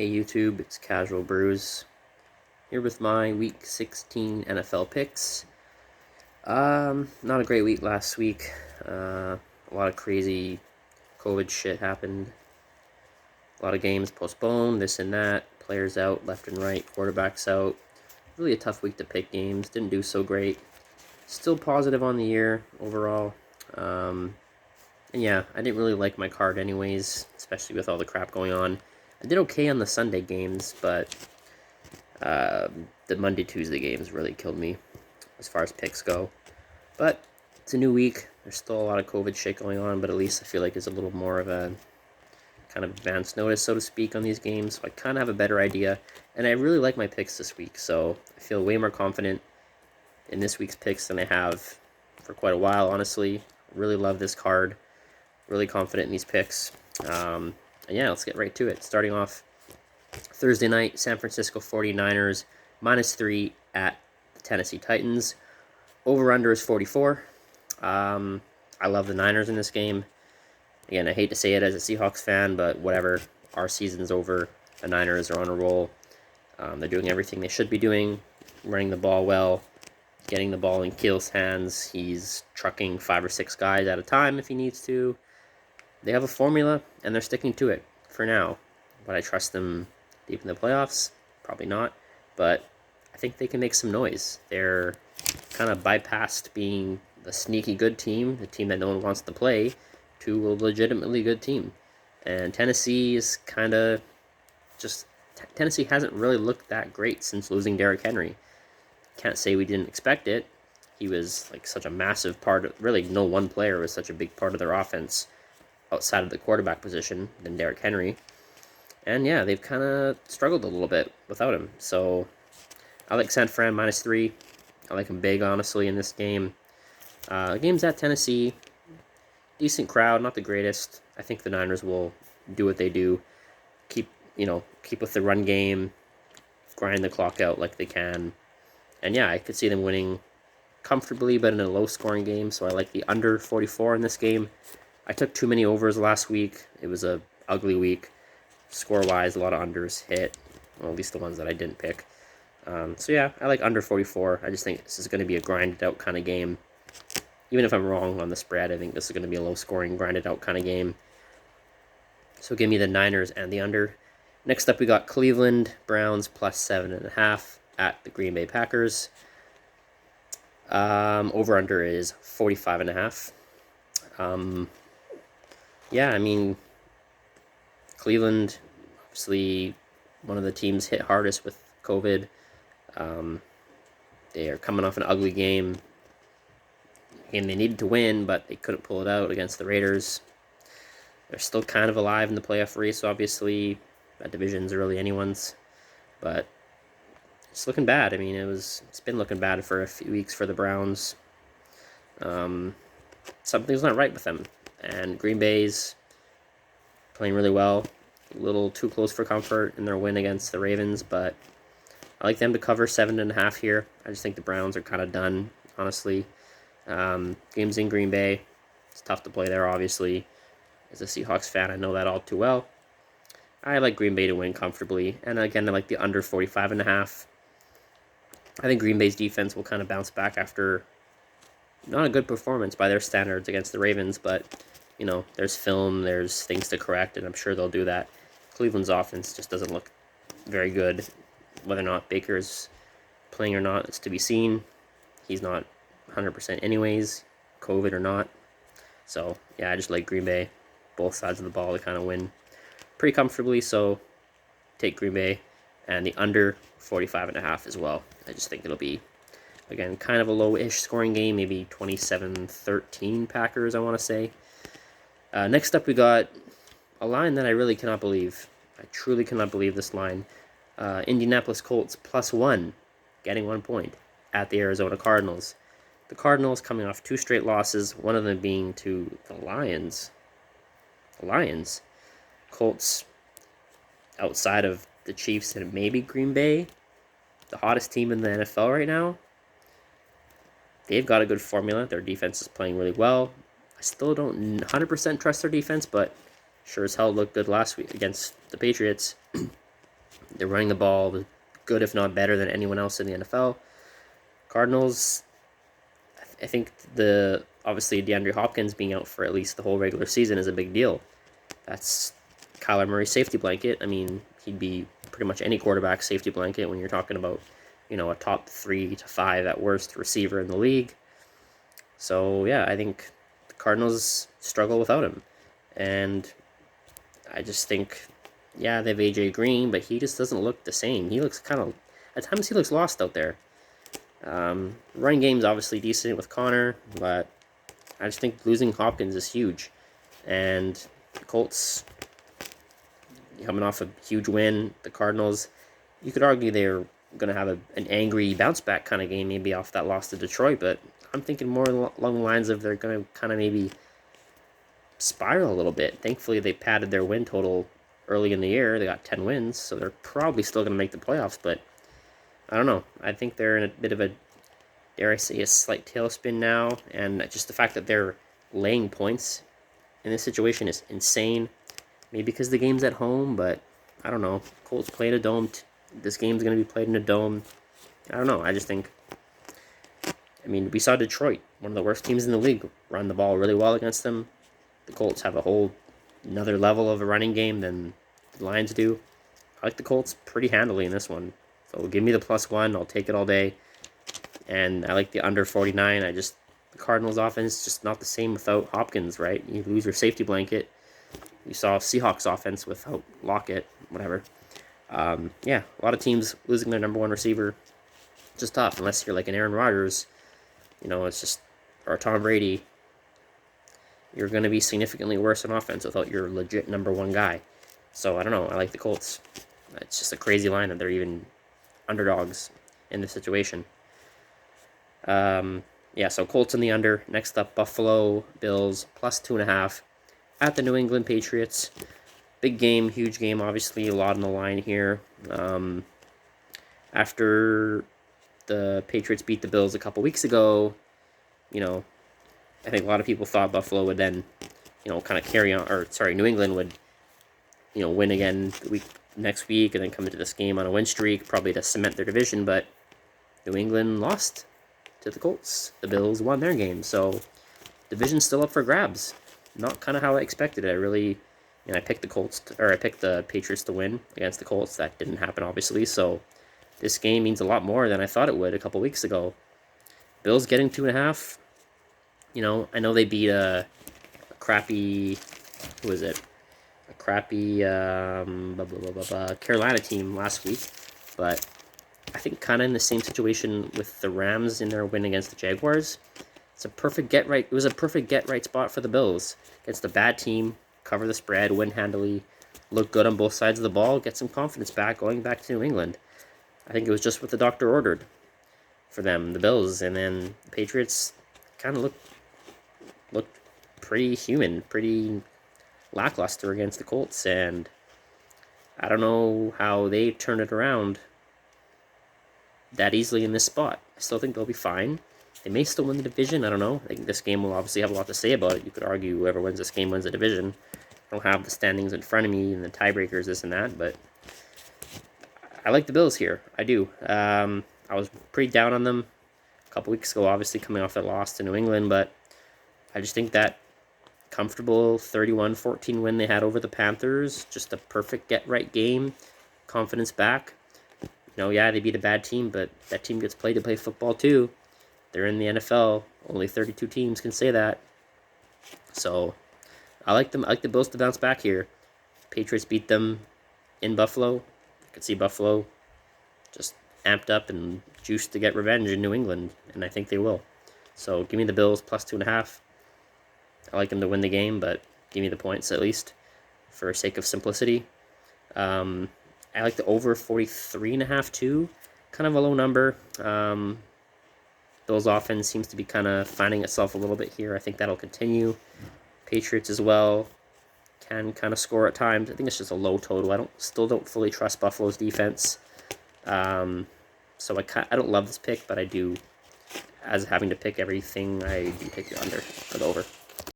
Hey YouTube, it's Casual Brews here with my Week 16 NFL picks. Not a great week last week. A lot of crazy COVID shit happened. A lot of games postponed, this and that. Players out left and right, quarterbacks out. Really a tough week to pick games. Didn't do so great. Still positive on the year overall. And yeah, I didn't really like my card anyways, especially with all the crap going on. I did okay on the Sunday games, but the Monday, Tuesday games really killed me as far as picks go. But it's a new week. There's still a lot of COVID shit going on, but at least I feel like there's a little more of a kind of advance notice, so to speak, on these games. So I kind of have a better idea. And I really like my picks this week, so I feel way more confident in this week's picks than I have for quite a while, honestly. Really love this card. Really confident in these picks. And yeah, let's get right to it. Starting off Thursday night, San Francisco 49ers -3 at the Tennessee Titans. Over-under is 44. I love the Niners in this game. Again, I hate to say it as a Seahawks fan, but whatever. Our season's over. The Niners are on a roll. They're doing everything they should be doing, running the ball well, getting the ball in Keel's hands. He's trucking 5 or 6 guys at a time if he needs to. They have a formula, and they're sticking to it for now. But I trust them deep in the playoffs? Probably not. But I think they can make some noise. They're kind of bypassed being the sneaky good team, the team that no one wants to play, to a legitimately good team. And Tennessee is kind of just... Tennessee hasn't really looked that great since losing Derrick Henry. Can't say we didn't expect it. He was like such a massive part of... Really, no one player was such a big part of their offense outside of the quarterback position than Derrick Henry. And yeah, they've kind of struggled a little bit without him. So I like San Fran -3. I like him big, honestly, in this game. The game's at Tennessee. Decent crowd, not the greatest. I think the Niners will do what they do. Keep with the run game. Grind the clock out like they can. And yeah, I could see them winning comfortably, but in a low-scoring game. So I like the under 44 in this game. I took too many overs last week. It was a ugly week. Score-wise, a lot of unders hit. Well, at least the ones that I didn't pick. So yeah, I like under 44. I just think this is going to be a grinded-out kind of game. Even if I'm wrong on the spread, I think this is going to be a low-scoring, grinded-out kind of game. So give me the Niners and the under. Next up, we got Cleveland Browns +7.5 at the Green Bay Packers. Over-under is 45.5. Yeah, I mean, Cleveland, obviously one of the teams hit hardest with COVID. They are coming off an ugly game. Game they needed to win, but they couldn't pull it out against the Raiders. They're still kind of alive in the playoff race, obviously. That division's really anyone's. But it's looking bad. I mean, it's been looking bad for a few weeks for the Browns. Something's not right with them. And Green Bay's playing really well. A little too close for comfort in their win against the Ravens, but I like them to cover 7.5 here. I just think the Browns are kind of done, honestly. Game's in Green Bay. It's tough to play there, obviously. As a Seahawks fan, I know that all too well. I like Green Bay to win comfortably. And again, I like the under 45.5. I think Green Bay's defense will kind of bounce back after not a good performance by their standards against the Ravens, but, there's film, there's things to correct, and I'm sure they'll do that. Cleveland's offense just doesn't look very good. Whether or not Baker's playing or not, it's to be seen. He's not 100% anyways, COVID or not. So, yeah, I just like Green Bay, both sides of the ball, to kind of win pretty comfortably, so take Green Bay, and the under 45.5 as well. I just think it'll be, again, kind of a low-ish scoring game, maybe 27-13 Packers, I want to say. Next up, we got a line that I really cannot believe. I truly cannot believe this line. Indianapolis Colts +1, getting 1 point at the Arizona Cardinals. The Cardinals coming off 2 straight losses, one of them being to the Lions. The Lions. Colts, outside of the Chiefs and maybe Green Bay, the hottest team in the NFL right now. They've got a good formula. Their defense is playing really well. I still don't 100% trust their defense, but sure as hell looked good last week against the Patriots. They're running the ball good, if not better, than anyone else in the NFL. Cardinals, I think obviously DeAndre Hopkins being out for at least the whole regular season is a big deal. That's Kyler Murray's safety blanket. I mean, he'd be pretty much any quarterback's safety blanket when you're talking about, a top 3 to 5 at worst receiver in the league. So yeah, I think the Cardinals struggle without him. And I just think, yeah, they have AJ Green, but he just doesn't look the same. He looks at times he looks lost out there. Running game's obviously decent with Connor, but I just think losing Hopkins is huge. And the Colts, coming off a huge win, the Cardinals, you could argue they're going to have an angry bounce back kind of game, maybe off that loss to Detroit, but I'm thinking more along the lines of they're going to kind of maybe spiral a little bit. Thankfully, they padded their win total early in the year. They got 10 wins, so they're probably still going to make the playoffs, but I don't know. I think they're in a bit of a, dare I say, a slight tailspin now, and just the fact that they're laying points in this situation is insane. Maybe because the game's at home, but I don't know. Colts play in a dome. This game's going to be played in a dome. I don't know. I just think, I mean, we saw Detroit, one of the worst teams in the league, run the ball really well against them. The Colts have another level of a running game than the Lions do. I like the Colts pretty handily in this one. So give me the +1. I'll take it all day. And I like the under 49. The Cardinals offense just not the same without Hopkins, right? You lose your safety blanket. You saw Seahawks offense without Lockett, whatever. Yeah, a lot of teams losing their number one receiver. Just tough, unless you're like an Aaron Rodgers, it's just, or Tom Brady. You're going to be significantly worse on offense without your legit number one guy. So, I don't know. I like the Colts. It's just a crazy line that they're even underdogs in this situation. Yeah, so Colts in the under. Next up, Buffalo Bills +2.5 at the New England Patriots. Big game, huge game, obviously a lot on the line here. After the Patriots beat the Bills a couple weeks ago, I think a lot of people thought Buffalo would then, kind of carry on, New England would, win again next week and then come into this game on a win streak, probably to cement their division, but New England lost to the Colts. The Bills won their game, so division's still up for grabs. Not kind of how I expected it. I picked I picked the Patriots to win against the Colts. That didn't happen, obviously, so this game means a lot more than I thought it would a couple weeks ago. Bills getting 2.5. I know they beat a crappy, who is it? A crappy Carolina team last week, but I think kind of in the same situation with the Rams in their win against the Jaguars. It's a perfect get right. It was a perfect get right spot for the Bills against a bad team. Cover the spread, win handily, look good on both sides of the ball, get some confidence back going back to New England. I think it was just what the doctor ordered for them, the Bills, and then the Patriots kind of looked pretty human, pretty lackluster against the Colts, and I don't know how they turn it around that easily in this spot. I still think they'll be fine. They may still win the division. I don't know. I think this game will obviously have a lot to say about it. You could argue whoever wins this game wins the division. I don't have the standings in front of me and the tiebreakers, this and that, but I like the Bills here. I do. I was pretty down on them a couple weeks ago, obviously coming off their loss to New England, but I just think that comfortable 31-14 win they had over the Panthers, just a perfect get-right game, confidence back. Yeah, they beat a bad team, but that team gets played to play football too. They're in the NFL. Only 32 teams can say that. So, I like them. I like the Bills to bounce back here. Patriots beat them in Buffalo. I could see Buffalo just amped up and juiced to get revenge in New England, and I think they will. So, give me the Bills +2.5. I like them to win the game, but give me the points at least for sake of simplicity. I like the over 43.5 too. Kind of a low number. Bills offense seems to be kind of finding itself a little bit here. I think that'll continue. Patriots as well can kind of score at times. I think it's just a low total. I still don't fully trust Buffalo's defense. So I don't love this pick, but I do. As having to pick everything, I do take the under or the over.